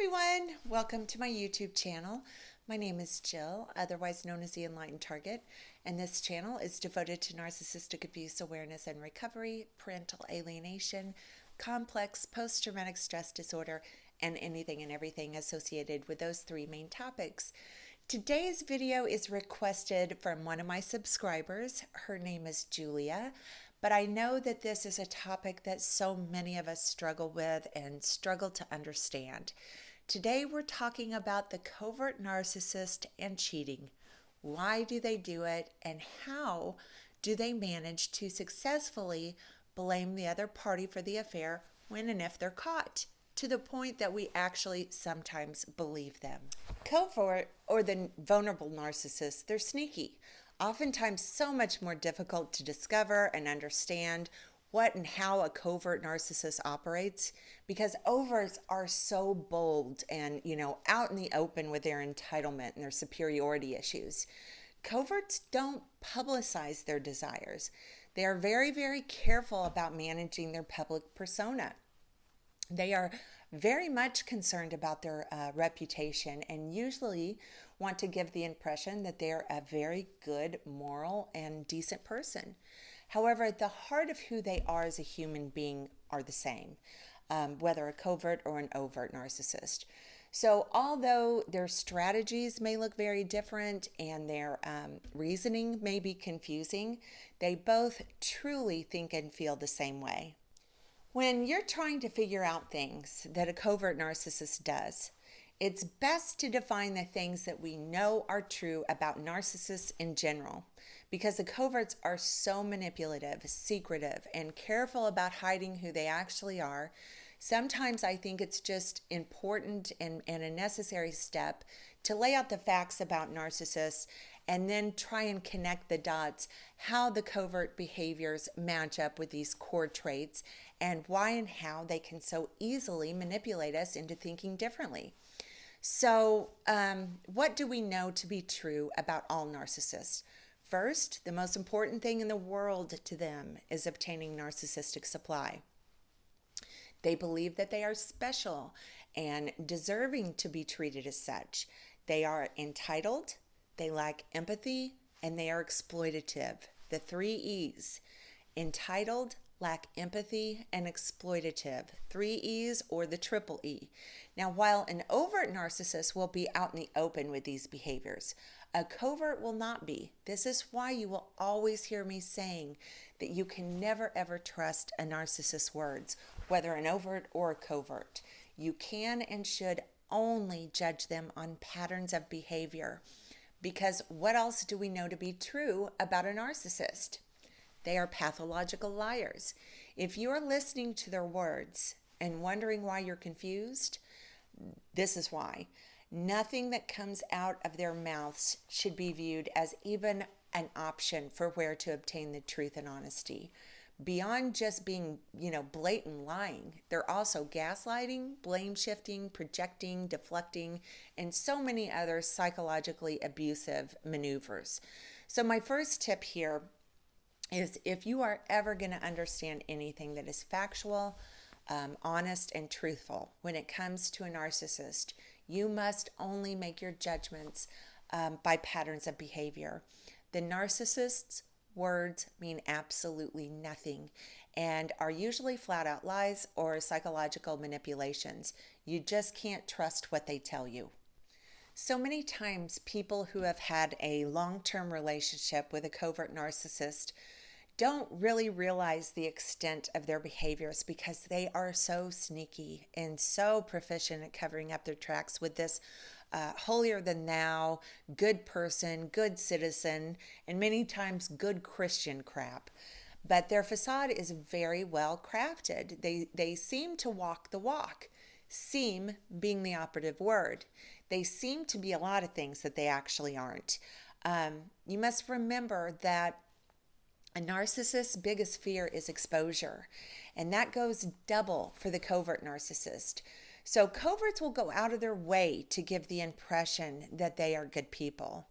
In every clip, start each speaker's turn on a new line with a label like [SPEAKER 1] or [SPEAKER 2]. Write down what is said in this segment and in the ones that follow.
[SPEAKER 1] everyone, welcome to my YouTube channel. My name is Jill, otherwise known as the Enlightened Target, and this channel is devoted to narcissistic abuse awareness and recovery, parental alienation, complex post-traumatic stress disorder, and anything and everything associated with those three main topics. Today's video is requested from one of my subscribers. Her name is Julia. But I know that this is a topic that so many of us struggle with and struggle to understand. Today we're talking about the covert narcissist and cheating. Why do they do it, and how do they manage to successfully blame the other party for the affair when and if they're caught, to the point that we actually sometimes believe them. Covert, or the vulnerable narcissists, they're sneaky. Oftentimes so much more difficult to discover and understand what and how a covert narcissist operates, because overts are so bold and, out in the open with their entitlement and their superiority issues. Coverts don't publicize their desires. They are very, very careful about managing their public persona. They are very much concerned about their reputation and usually want to give the impression that they're a very good, moral, and decent person. However, at the heart of who they are as a human being are the same, whether a covert or an overt narcissist. So although their strategies may look very different and their reasoning may be confusing, they both truly think and feel the same way. When you're trying to figure out things that a covert narcissist does, it's best to define the things that we know are true about narcissists in general, because the coverts are so manipulative, secretive, and careful about hiding who they actually are. Sometimes I think it's just important and a necessary step to lay out the facts about narcissists and then try and connect the dots, how the covert behaviors match up with these core traits and why and how they can so easily manipulate us into thinking differently. So what do we know to be true about all narcissists? First, the most important thing in the world to them is obtaining narcissistic supply. They believe that they are special and deserving to be treated as such. They are entitled, they lack empathy, and they are exploitative. The 3 E's: entitled, lack empathy, and exploitative. 3 E's, or the triple E. Now, while an overt narcissist will be out in the open with these behaviors, a covert will not be. This is why you will always hear me saying that you can never ever trust a narcissist's words, whether an overt or a covert. You can and should only judge them on patterns of behavior, because what else do we know to be true about a narcissist? They are pathological liars. If you are listening to their words and wondering why you're confused, this is why. Nothing that comes out of their mouths should be viewed as even an option for where to obtain the truth and honesty. Beyond just being, blatant lying, they're also gaslighting, blame shifting, projecting, deflecting, and so many other psychologically abusive maneuvers. So my first tip here is, if you are ever going to understand anything that is factual, honest, and truthful when it comes to a narcissist, you must only make your judgments by patterns of behavior. The narcissist's words mean absolutely nothing and are usually flat out lies or psychological manipulations. You just can't trust what they tell you. So many times people who have had a long-term relationship with a covert narcissist don't really realize the extent of their behaviors, because they are so sneaky and so proficient at covering up their tracks with this holier than thou, good person, good citizen, and many times good Christian crap. But their facade is very well crafted. They seem to walk the walk. Seem being the operative word. They seem to be a lot of things that they actually aren't. You must remember that a narcissist's biggest fear is exposure, and that goes double for the covert narcissist. So coverts will go out of their way to give the impression that they are good people.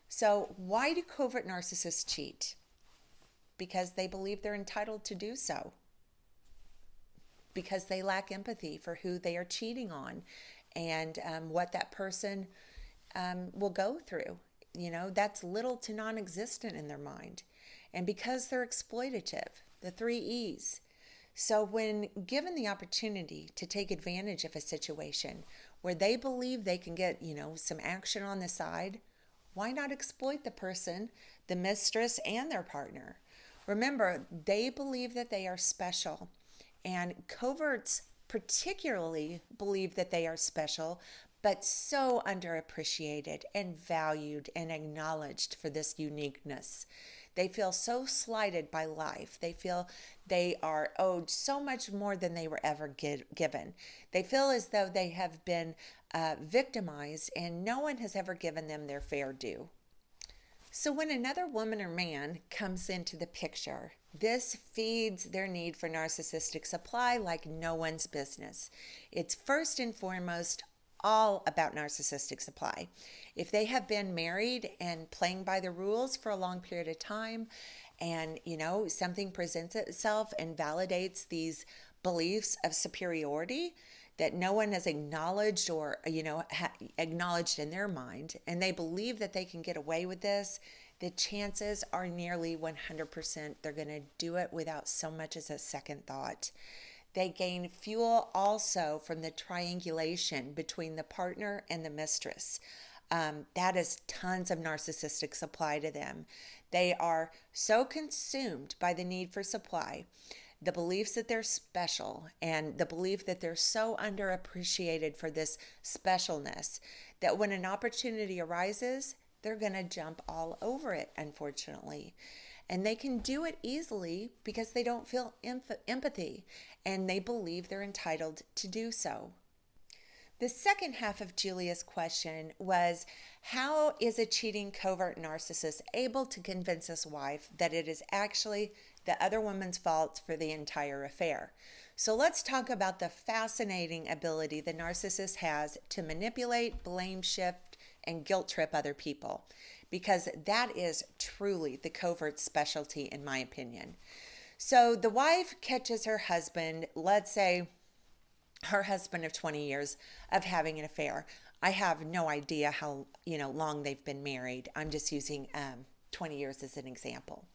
[SPEAKER 1] So why do covert narcissists cheat? Because they believe they're entitled to do so. Because they lack empathy for who they are cheating on, and what that person will go through. That's little to non-existent in their mind. And because they're exploitative, the 3 E's. So when given the opportunity to take advantage of a situation where they believe they can get, some action on the side, why not exploit the person, the mistress, and their partner? Remember, they believe that they are special, and coverts particularly believe that they are special, but so underappreciated and valued and acknowledged for this uniqueness. They feel so slighted by life. They feel they are owed so much more than they were ever given. They feel as though they have been victimized and no one has ever given them their fair due. So when another woman or man comes into the picture, this feeds their need for narcissistic supply like no one's business. It's first and foremost all about narcissistic supply. If they have been married and playing by the rules for a long period of time, and something presents itself and validates these beliefs of superiority that no one has acknowledged or acknowledged in their mind, and they believe that they can get away with this, the chances are nearly 100% they're going to do it without so much as a second thought. They gain fuel also from the triangulation between the partner and the mistress. That is tons of narcissistic supply to them. They are so consumed by the need for supply, the beliefs that they're special, and the belief that they're so underappreciated for this specialness, that when an opportunity arises, they're going to jump all over it, unfortunately. And they can do it easily because they don't feel empathy, and they believe they're entitled to do so. The second half of Julia's question was, how is a cheating covert narcissist able to convince his wife that it is actually the other woman's fault for the entire affair? So let's talk about the fascinating ability the narcissist has to manipulate, blame shift, and guilt trip other people, because that is truly the covert specialty, in my opinion. So the wife catches her husband, let's say her husband of 20 years of having an affair. I have no idea how long they've been married. I'm just using 20 years as an example.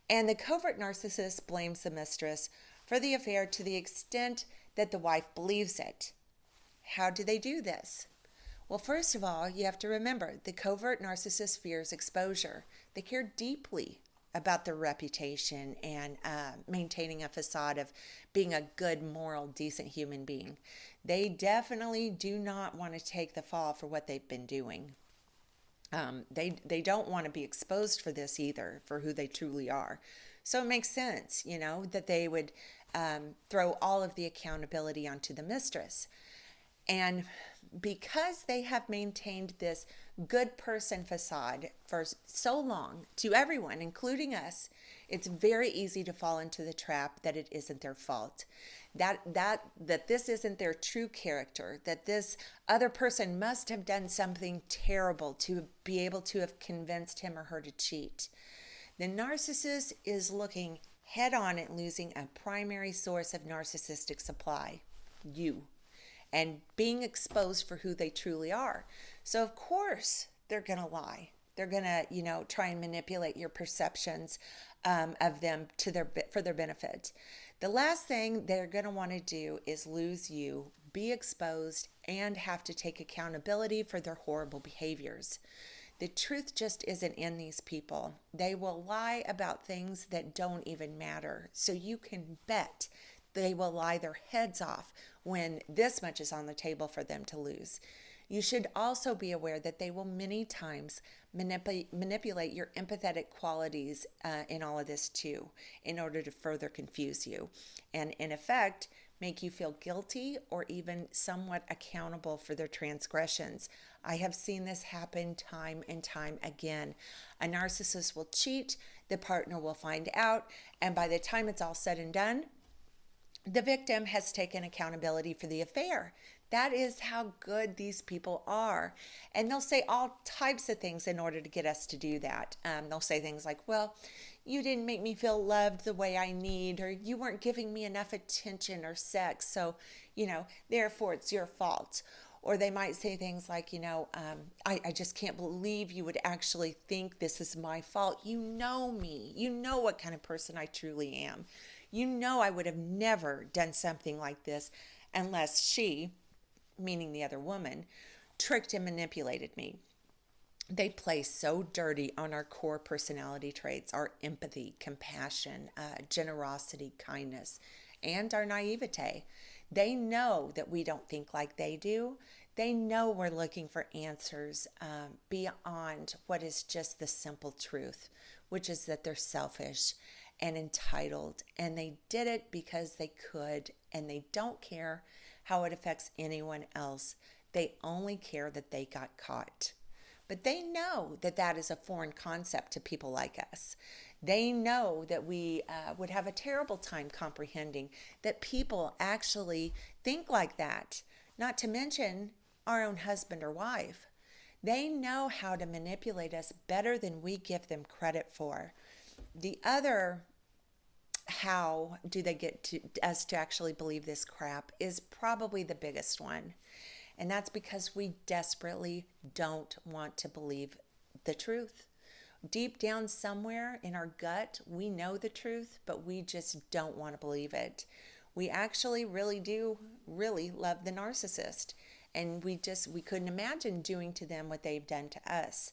[SPEAKER 1] And the covert narcissist blames the mistress for the affair to the extent that the wife believes it. How do they do this? Well, first of all, you have to remember the covert narcissist fears exposure. They care deeply about their reputation and maintaining a facade of being a good, moral, decent human being. They definitely do not want to take the fall for what they've been doing. They don't want to be exposed for this either, for who they truly are. So it makes sense, that they would throw all of the accountability onto the mistress. And because they have maintained this good person facade for so long to everyone, including us, it's very easy to fall into the trap that it isn't their fault, that this isn't their true character, that this other person must have done something terrible to be able to have convinced him or her to cheat. The narcissist is looking head on at losing a primary source of narcissistic supply, you, and being exposed for who they truly are. So of course they're going to lie. They're going to, try and manipulate your perceptions of them for their benefit. The last thing they're going to want to do is lose you, be exposed, and have to take accountability for their horrible behaviors. The truth just isn't in these people. They will lie about things that don't even matter. So you can bet they will lie their heads off when this much is on the table for them to lose. You should also be aware that they will many times manipulate your empathetic qualities in all of this too, in order to further confuse you, and in effect, make you feel guilty or even somewhat accountable for their transgressions. I have seen this happen time and time again. A narcissist will cheat, the partner will find out, and by the time it's all said and done, the victim has taken accountability for the affair. That is how good these people are. And they'll say all types of things in order to get us to do that. They'll say things like, well, you didn't make me feel loved the way I need, or you weren't giving me enough attention or sex, so, therefore it's your fault. Or they might say things like, I just can't believe you would actually think this is my fault. You know me. You know what kind of person I truly am. You know I would have never done something like this unless she, meaning the other woman, tricked and manipulated me. They play so dirty on our core personality traits, our empathy, compassion, generosity, kindness, and our naivete. They know that we don't think like they do. They know we're looking for answers beyond what is just the simple truth, which is that they're selfish and entitled, and they did it because they could, and they don't care how it affects anyone else. They only care that they got caught. But they know that that is a foreign concept to people like us. They know that we would have a terrible time comprehending that people actually think like that, not to mention our own husband or wife. They know how to manipulate us better than we give them credit for. The other how do they get us to actually believe this crap is probably the biggest one. And that's because we desperately don't want to believe the truth. Deep down somewhere in our gut, we know the truth, but we just don't want to believe it. We actually really do love the narcissist. And we couldn't imagine doing to them what they've done to us.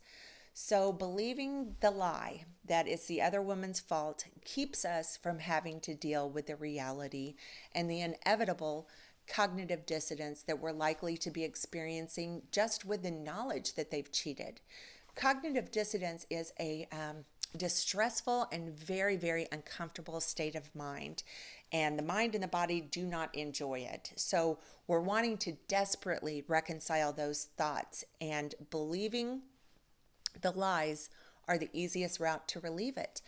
[SPEAKER 1] So believing the lie that it's the other woman's fault keeps us from having to deal with the reality and the inevitable cognitive dissonance that we're likely to be experiencing just with the knowledge that they've cheated. Cognitive dissonance is a distressful and very, very uncomfortable state of mind. And the mind and the body do not enjoy it. So we're wanting to desperately reconcile those thoughts, and believing the lies are the easiest route to relieve it.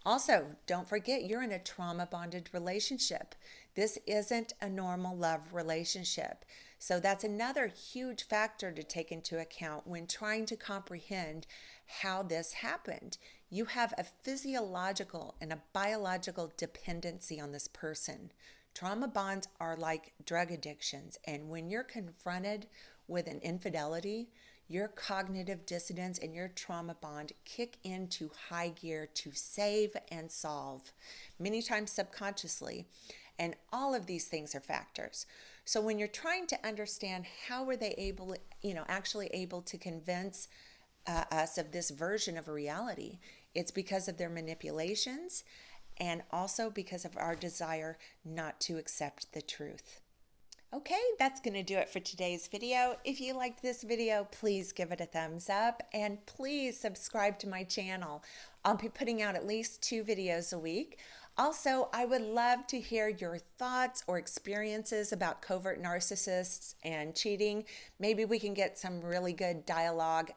[SPEAKER 1] Also, don't forget you're in a trauma-bonded relationship. This isn't a normal love relationship. So that's another huge factor to take into account when trying to comprehend how this happened. You have a physiological and a biological dependency on this person. Trauma bonds are like drug addictions, and when you're confronted with an infidelity, your cognitive dissonance and your trauma bond kick into high gear to save and solve, many times subconsciously. And all of these things are factors. So when you're trying to understand how were they able, actually able to convince us of this version of a reality, it's because of their manipulations and also because of our desire not to accept the truth. Okay, that's going to do it for today's video. If you liked this video, please give it a thumbs up and please subscribe to my channel. I'll be putting out at least 2 videos a week. Also, I would love to hear your thoughts or experiences about covert narcissists and cheating. Maybe we can get some really good dialogue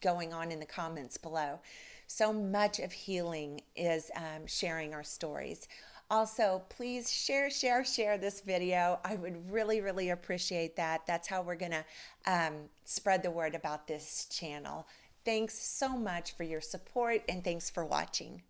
[SPEAKER 1] going on in the comments below. So much of healing is sharing our stories. Also, please share this video. I would really appreciate that. That's how we're going to spread the word about this channel. Thanks so much for your support, and thanks for watching.